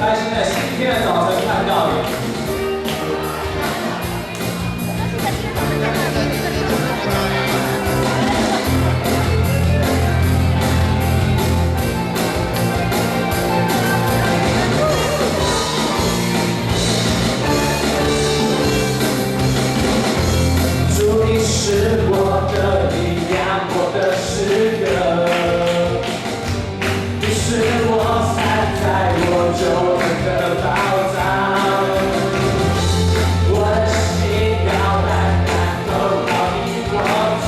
开心在星期天的早晨看到你。主，你是我的力量，我的诗歌。你是我散在我救恩的宝藏，我的心要单单投靠你，我主。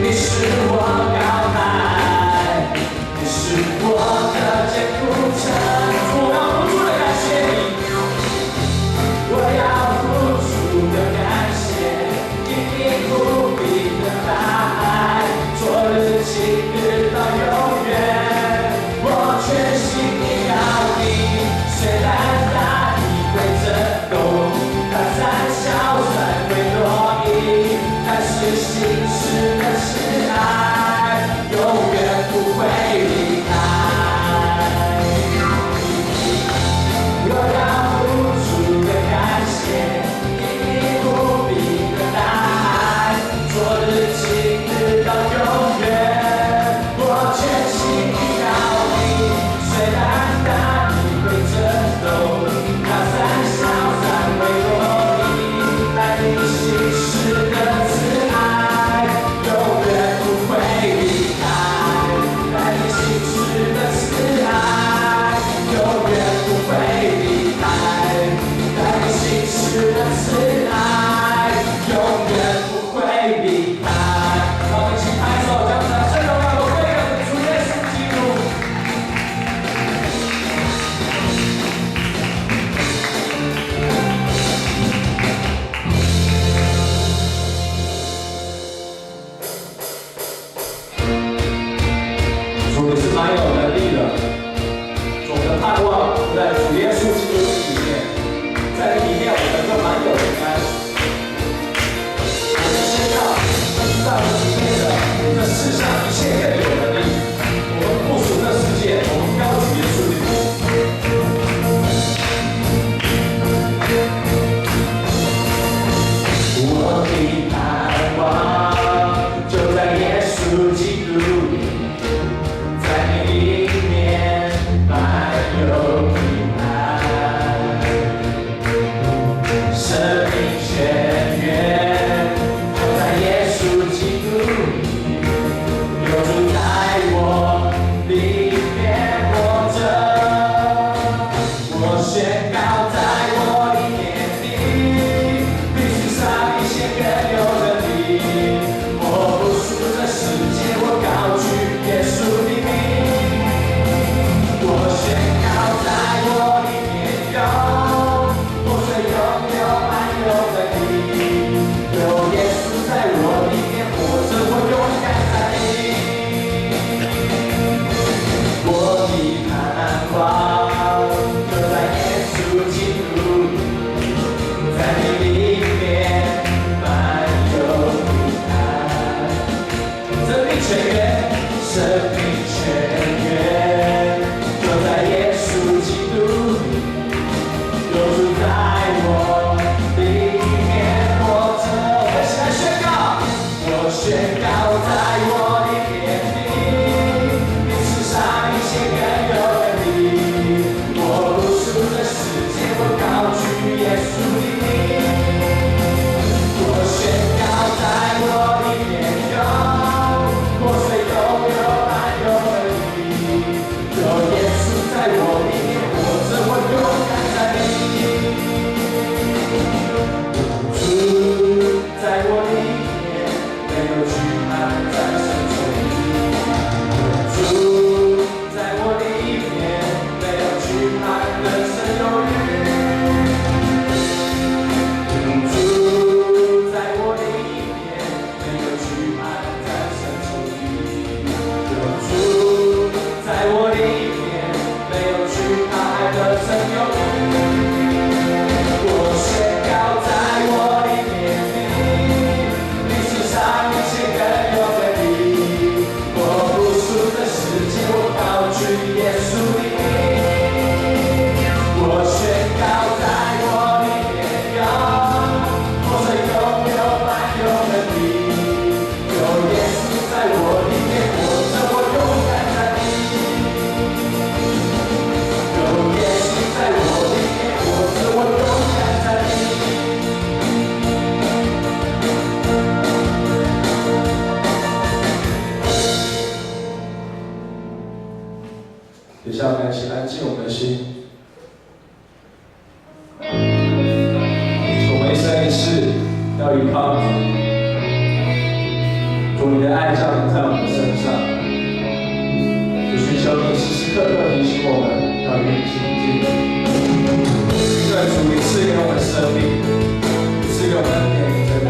你是我高台，你是我的坚固城。我要付出的感谢你，我要付出的感谢，因你不必的大爱，昨日今日到永远。我全心依靠你，虽然大地会震动，大山小山会落地，但是心事的慈爱永远不会离开。我要付出的感谢，因你不必的大爱，昨日今日到永远。我全心依靠你，虽然大地会震动，大山小山会落地，但你心事的慈爱永远不会离开。但你心事的慈爱永远不会离开。但你心事的慈爱永远不会离开。让我们一起拍手，将掌声荣耀归给我们主耶稣基督。主，你是蛮有能力的，主的盼望在主耶稣基督里面，在你里面我们就蛮有平安。我们先要在我们里面的这世上一切更有能力，我们不属这世界，我们高举耶稣基督。我的盼望就在耶稣基督里，在你里面满有平安，生命泉源就在耶稣基督里，有主他。心。我们一生一世要依靠你，主你的爱降临在我们身上，主寻求你时时刻刻提醒我们要与你亲近。愿主你赐给我们生命，赐给我们恩典与真理，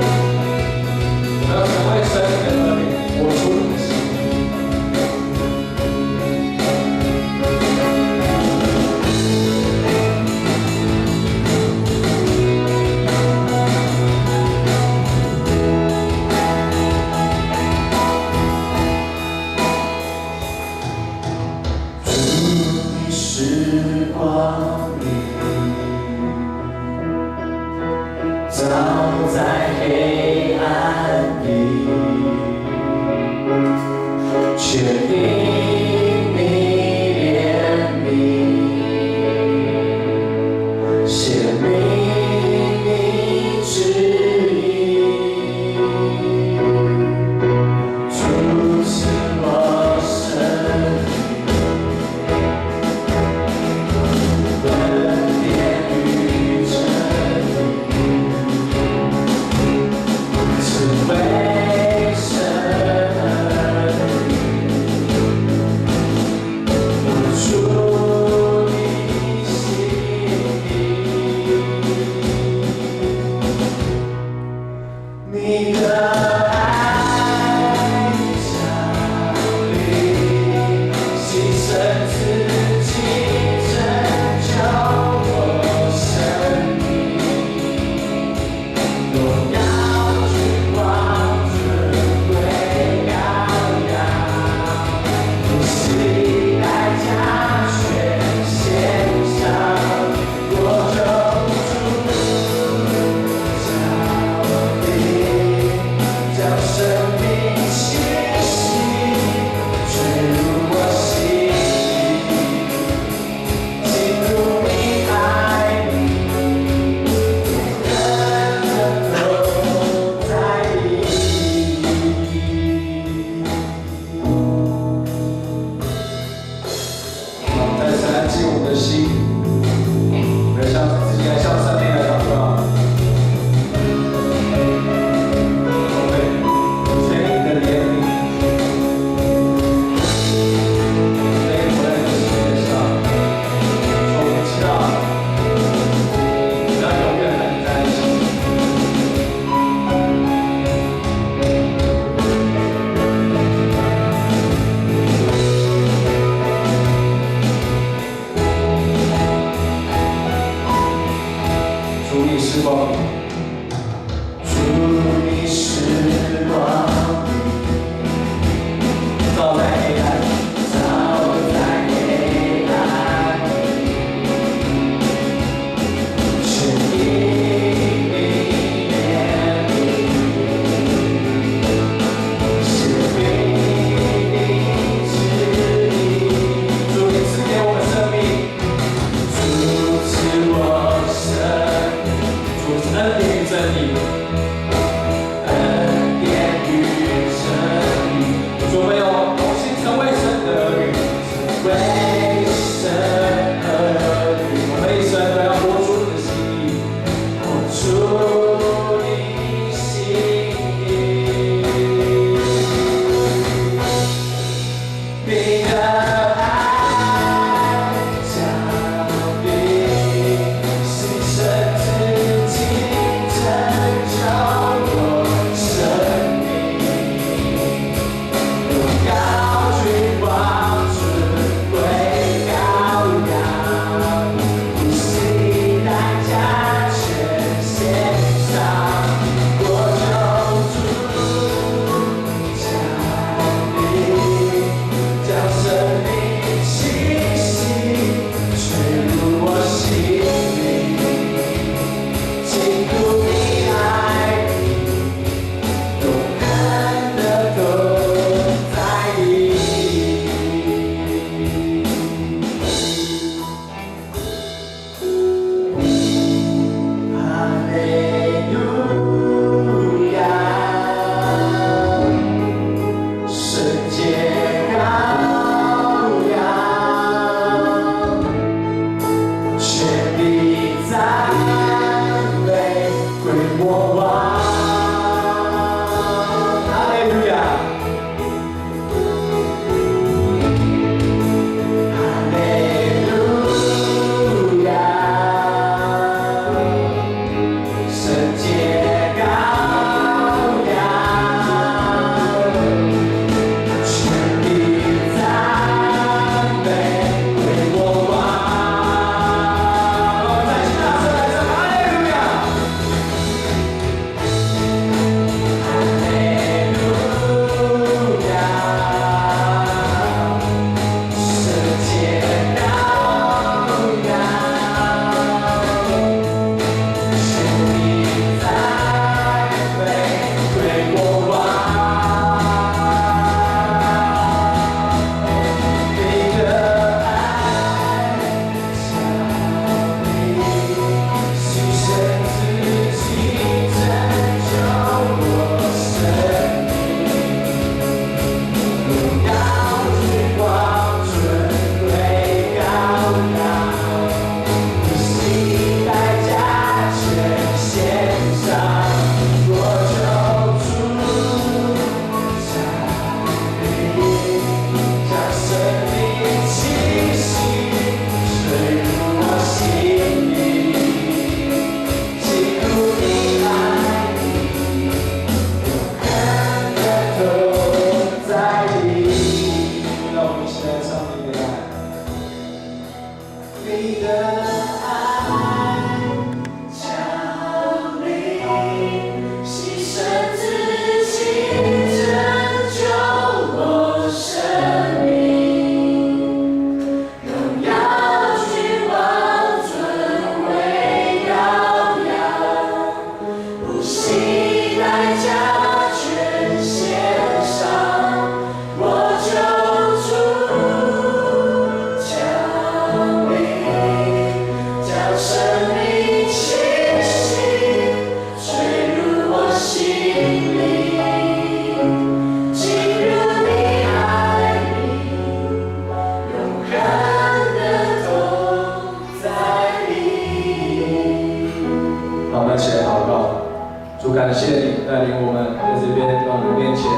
我们要成为生命的儿女，活出你的心。你的爱降临，牺牲自己拯救我生命，荣耀君王尊贵羔羊，不惜代价全献上，我救主降临，将生命气息吹入我心灵，进入你爱里，永恒的都在里。让我们一起来祷告。主，感谢你带领我们在这边到你面前。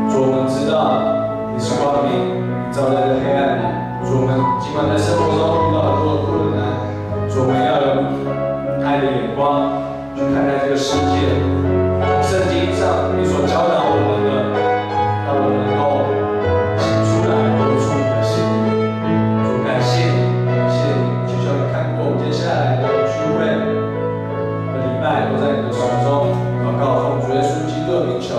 主，我们知道你是光明，你照在这黑暗里。主，我们尽管在生活中遇到很多的困难，主，我们要有爱的眼光去看待这个世界。圣经上你所教导我们的，让我们能够行出来，活出你的心意。主，感谢你，感谢你，求求你看过我们接下来的聚会。礼拜都在你的手中，祷告奉主耶稣基督的名求。